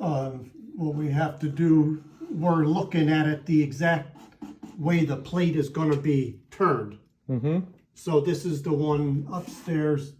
what we have to do, we're looking at it the exact way the plate is going to be turned. Mm-hmm. So this is the one upstairs.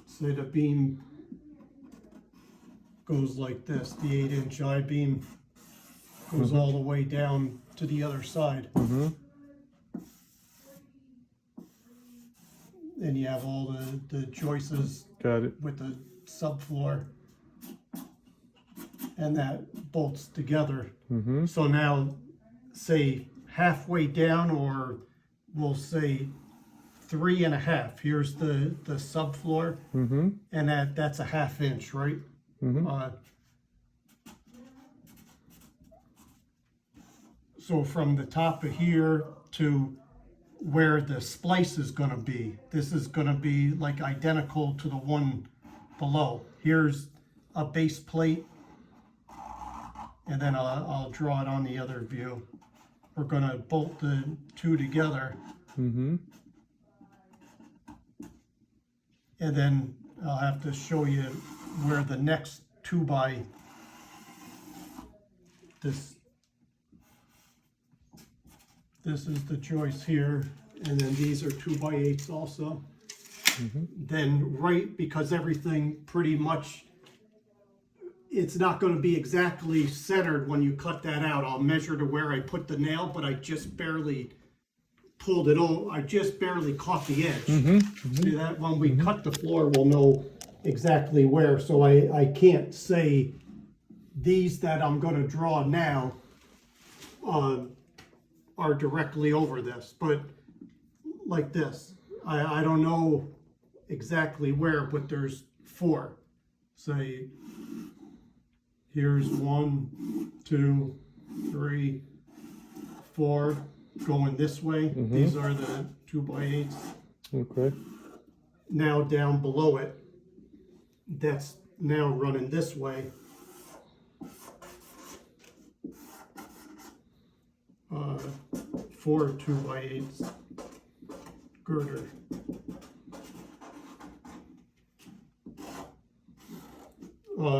Say the beam goes like this. The 8-inch I-beam goes all the way down to the other side. Mm-hmm. And you have all the joists Got it. with the subfloor. And that bolts together. Mm-hmm. So now, say halfway down, or we'll say 3.5. Here's the subfloor, Mm-hmm. and that's a 1/2 inch, right? Mm-hmm. So from the top of here to where the splice is going to be, this is going to be like identical to the one below. Here's a base plate, and then I'll draw it on the other view. We're going to bolt the two together, Mm-hmm. and then I'll have to show you where the next 2x this is the joist here, and then these are 2x8s also. Then right, because everything pretty much, it's not going to be exactly centered when you cut that out. I'll measure to where I put the nail, but I just barely pulled it over. I just barely caught the edge. See that? When we cut the floor, we'll know exactly where. So I can't say these that I'm going to draw now are directly over this, but like this. I don't know exactly where, but there's 4. Say, here's 1, 2, 3, 4 going this way. These are the 2x8s. Okay. Now down below it, that's now running this way. 4 2x8s girder.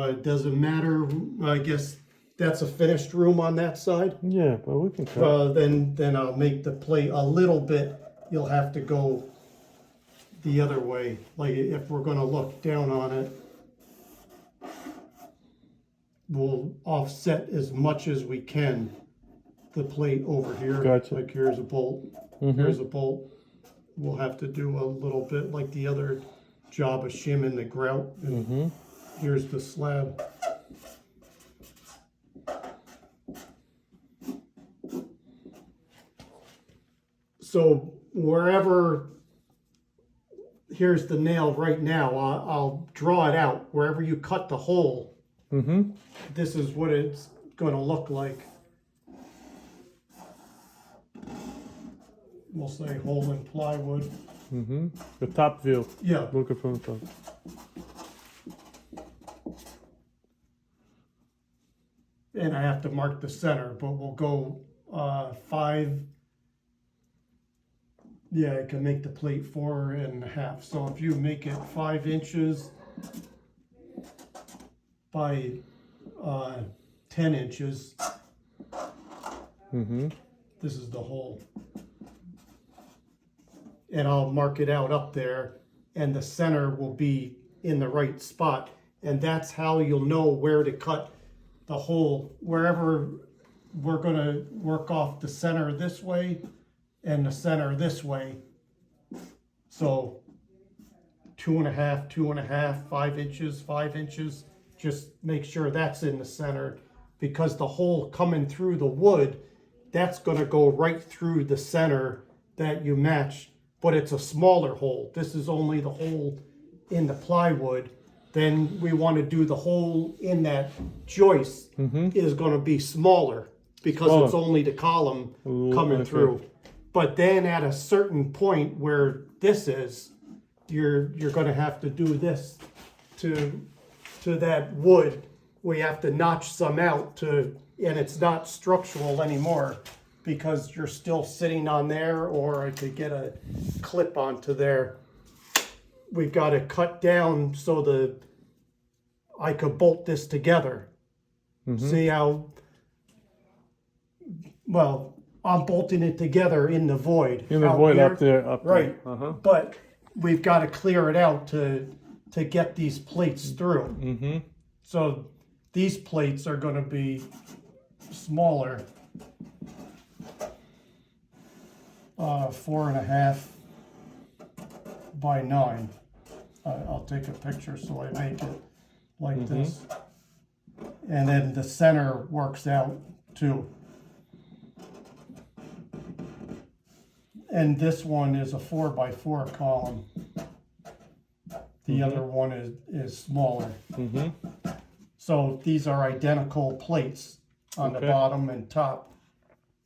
It doesn't matter. I guess that's a finished room on that side. Yeah, but we can cut. Then I'll make the plate a little bit. You'll have to go the other way. Like if we're going to look down on it, we'll offset as much as we can the plate over here. Gotcha. Like here's a bolt. Here's a bolt. We'll have to do a little bit like the other job of shimming the grout. And here's the slab. So wherever, here's the nail right now. I'll draw it out. Wherever you cut the hole, this is what it's going to look like. We'll say hole in plywood. The top view. Yeah. Looking from the top. And I have to mark the center, but we'll go 5. Yeah, I can make the plate 4.5. So if you make it 5 inches by 10 inches, this is the hole. And I'll mark it out up there, and the center will be in the right spot. And that's how you'll know where to cut the hole. Wherever we're going to work off the center this way and the center this way. So 2.5, 2.5, 5 inches, 5 inches. Just make sure that's in the center, because the hole coming through the wood, that's going to go right through the center that you matched. But it's a smaller hole. This is only the hole in the plywood. Then we want to do the hole in that joist is going to be smaller, because it's only the column coming through. But then at a certain point where this is, you're going to have to do this to that wood. We have to notch some out and it's not structural anymore, because you're still sitting on there, or I could get a clip onto there. We've got to cut down so I could bolt this together. See how, well, I'm bolting it together in the void. In the out void here. up there, up Right. there. Uh-huh. But we've got to clear it out to get these plates through. Mm-hmm. So these plates are going to be smaller. 4.5 by 9. I'll take a picture so I make it like this. And then the center works out too. And this one is a 4x4 column. The other one is smaller. Mm-hmm. So these are identical plates on the Okay. bottom and top.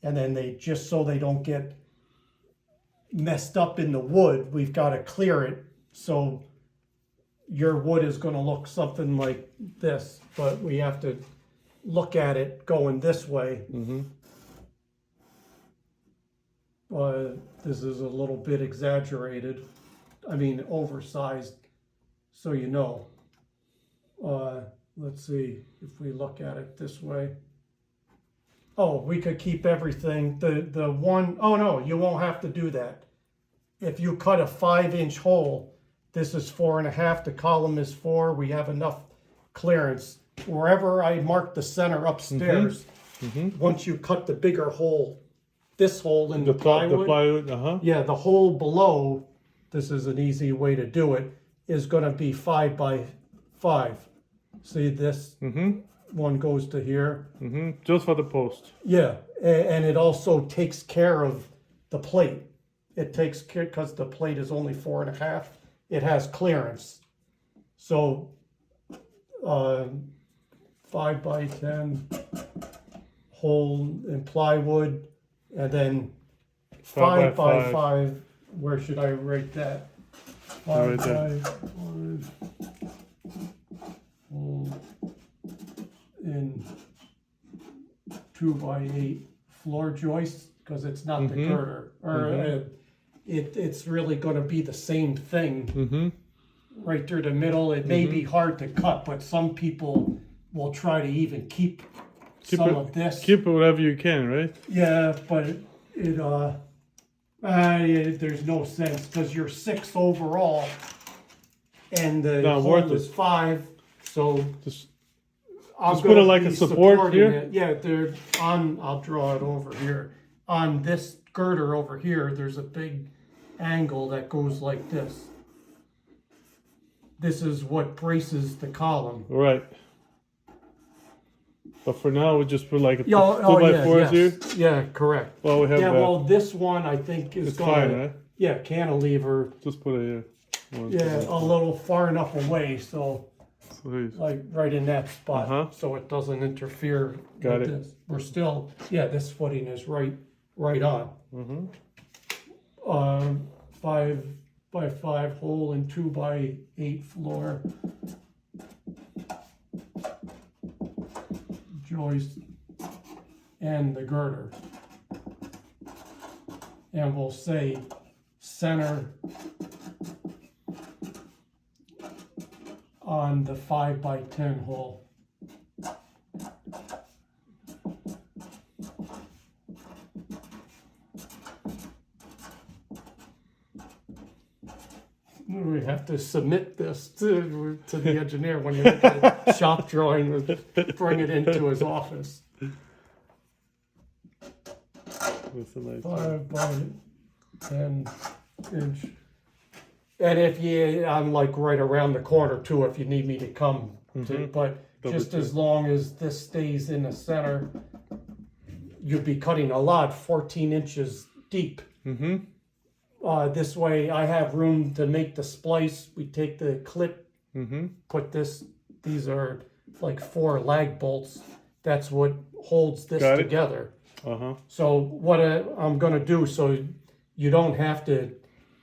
And then they, just so they don't get messed up in the wood, we've got to clear it. So your wood is going to look something like this, but we have to look at it going this way. Mm-hmm. This is a little bit exaggerated. I mean, oversized, so you know. Let's see if we look at it this way. Oh, we could keep everything. The one, oh no, you won't have to do that. If you cut a 5-inch hole, this is 4.5, the column is 4, we have enough clearance. Wherever I mark the center upstairs, once you cut the bigger hole, this hole in the The plywood, plywood, uh-huh. yeah, the hole below, this is an easy way to do it, is gonna be 5 by 5. See, this one goes to here. Mm-hmm. Just for the post. Yeah, and it also takes care of the plate. It takes care, because the plate is only 4.5, it has clearance. So, 5 by 10 hole in plywood, and then 5 by 5, where should I write that? 5 Right by there. 5 hole in 2 by 8 floor joists, because it's not the girder, or it's really going to be the same thing Mm-hmm. right through the middle. It may be hard to cut, but some people will try to even keep some of this. Keep it whatever you can, right? Yeah, but there's no sense, because you're 6 overall, and the Not hole worth is it. 5, so Just I'm Just put it gonna like be a support supporting here? it. Yeah, they're on, I'll draw it over here. On this girder over here, there's a big angle that goes like this. This is what braces the column. right. But for now, we just put like a Yeah, 2x4s here. Yeah, correct. Well, we have Yeah, well, this one I think is it's gonna, fine, right? yeah, cantilever. Just put it here. One, Yeah, two, a little far enough away, so three. like right in that spot, Uh-huh. so it doesn't interfere Got with it. this. We're still, yeah, this footing is right on. Mm-hmm. 5 by 5 hole and 2 by 8 floor joist and the girder. And we'll say center on the 5 by 10 hole. We have to submit this to the engineer when you look at a shop drawing, bring it into his office. That's a nice 5 by 10 inch. And if you, I'm like right around the corner too, if you need me to come to, but just as long as this stays in the center, you'd be cutting a lot, 14 inches deep. Mm-hmm. This way I have room to make the splice. We take the clip, put this, these are like 4 lag bolts. That's what holds this Got it. together. Uh-huh. So what I'm gonna do, so you don't have to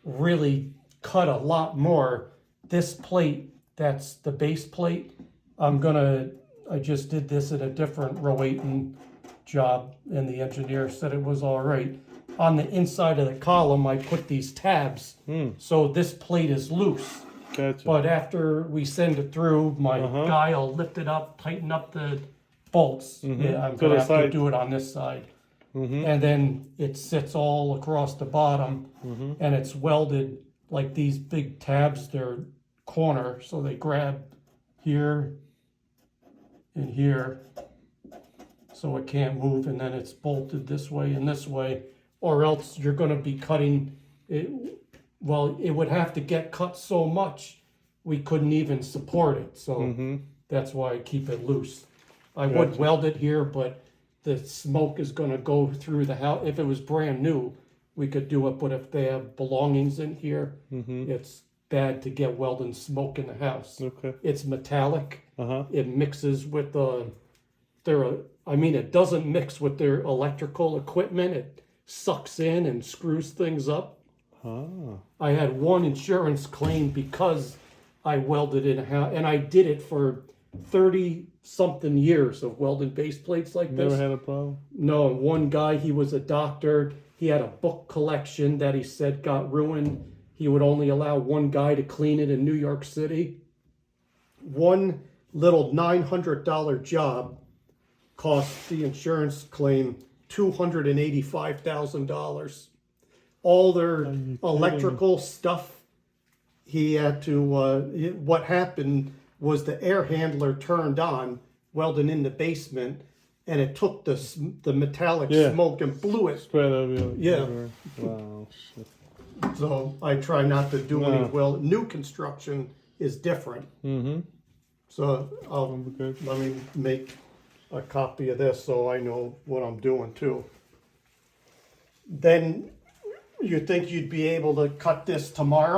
really cut a lot more, this plate, that's the base plate, I just did this in a different Rowayton job, and the engineer said it was all right. On the inside of the column, I put these tabs, so this plate is loose. Gotcha. But after we send it through, my Uh-huh. guy will lift it up, tighten up the bolts. Yeah, I'm To gonna the have to side. do it on this side. And then it sits all across the bottom, and it's welded like these big tabs, they're corner, so they grab here and here, so it can't move, and then it's bolted this way and this way, or else you're gonna be cutting it. Well, it would have to get cut so much, we couldn't even support it, so that's why I keep it loose. I would Gotcha. weld it here, but the smoke is gonna go through the house. If it was brand new, we could do it, but if they have belongings in here, it's bad to get welding smoke in the house. Okay. It's metallic. Uh-huh. It mixes with it doesn't mix with their electrical equipment. It sucks in and screws things up. Ah. I had one insurance claim because I welded in a house, and I did it for 30 something years of welding base plates like this. Never had a problem? No, one guy, he was a doctor. He had a book collection that he said got ruined. He would only allow one guy to clean it in New York City. One little $900 job cost the insurance claim $285,000. All their electrical stuff, he had to, what happened was the air handler turned on, welding in the basement, and it took the metallic Yeah. smoke and blew it. Spread over. Yeah. everywhere. Wow. Shit. So I try not to do any No. new construction is different. So Okay. let me make a copy of this so I know what I'm doing too. Then you think you'd be able to cut this tomorrow?